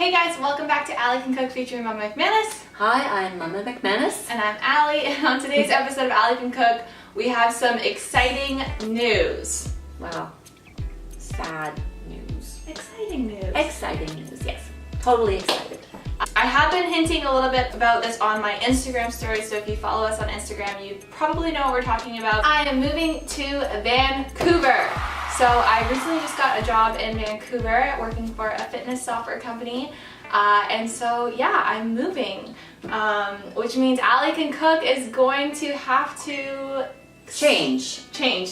Hey guys, welcome back to Ally Can Cook featuring Mama McManus. Hi, I'm Mama McManus. And I'm Ally, and on today's episode of Ally Can Cook, we have some exciting news. Wow. Sad news. Exciting news. Exciting news, yes. Totally excited. I have been hinting a little bit about this on my Instagram story, so if you follow us on Instagram, you probably know what we're talking about. I am moving to Vancouver. So I recently just got a job in Vancouver working for a fitness software company. And so yeah, I'm moving, which means Ally Can Cook is going to have to Change.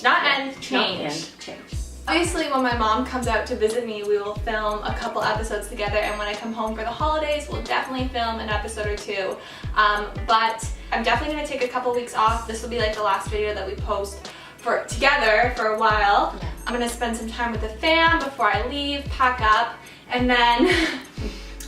Not end, change. Not end, change. Obviously, when my mom comes out to visit me, we will film a couple episodes together, and when I come home for the holidays, we'll definitely film an episode or two. But I'm definitely going to take a couple weeks off. This will be like the last video that we post together for a while. Yeah. I'm going to spend some time with the fam before I leave, pack up, and then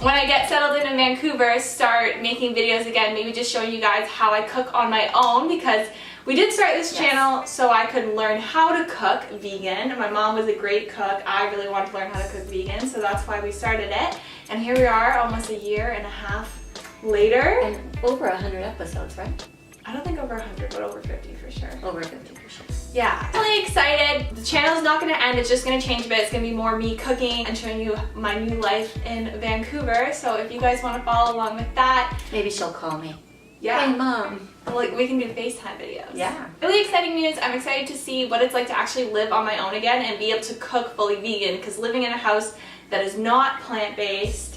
when I get settled in Vancouver, start making videos again, maybe just showing you guys how I cook on my own, because we did start this channel so I could learn how to cook vegan. My mom was a great cook. I really wanted to learn how to cook vegan, so that's why we started it. And here we are, almost a year and a half later. And over 100 episodes, right? I don't think over 100, but over 50 for sure. Over 50 for sure. Yeah, I'm really excited. The channel's not going to end, it's just going to change a bit. It's going to be more me cooking and showing you my new life in Vancouver. So if you guys want to follow along with that. Maybe she'll call me. Yeah. Hey, Mom. Well, we can do FaceTime videos. Yeah. Really exciting news. I'm excited to see what it's like to actually live on my own again and be able to cook fully vegan, because living in a house that is not plant-based,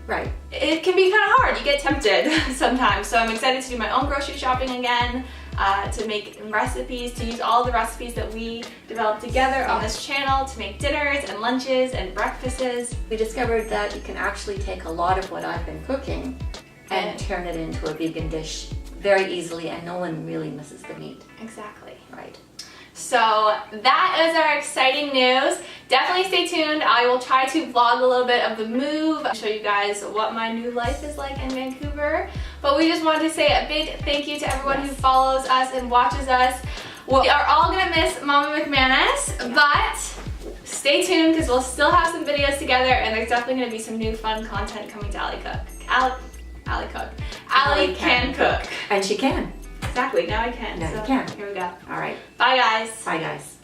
Right. it can be kind of hard. You get tempted sometimes. So I'm excited to do my own grocery shopping again, to make recipes, to use all the recipes that we developed together on this channel, to make dinners and lunches and breakfasts. We discovered that you can actually take a lot of what I've been cooking and turn it into a vegan dish very easily, and no one really misses the meat. Exactly. Right. So that is our exciting news. Definitely stay tuned. I will try to vlog a little bit of the move, show you guys what my new life is like in Vancouver. But we just wanted to say a big thank you to everyone who follows us and watches us. We are all gonna miss Mama McManus, but stay tuned because we'll still have some videos together, and there's definitely gonna be some new fun content coming to Ally Can Cook. And she can. Exactly, now I can. Now so you can. Here we go. All right. Bye guys. Bye, guys.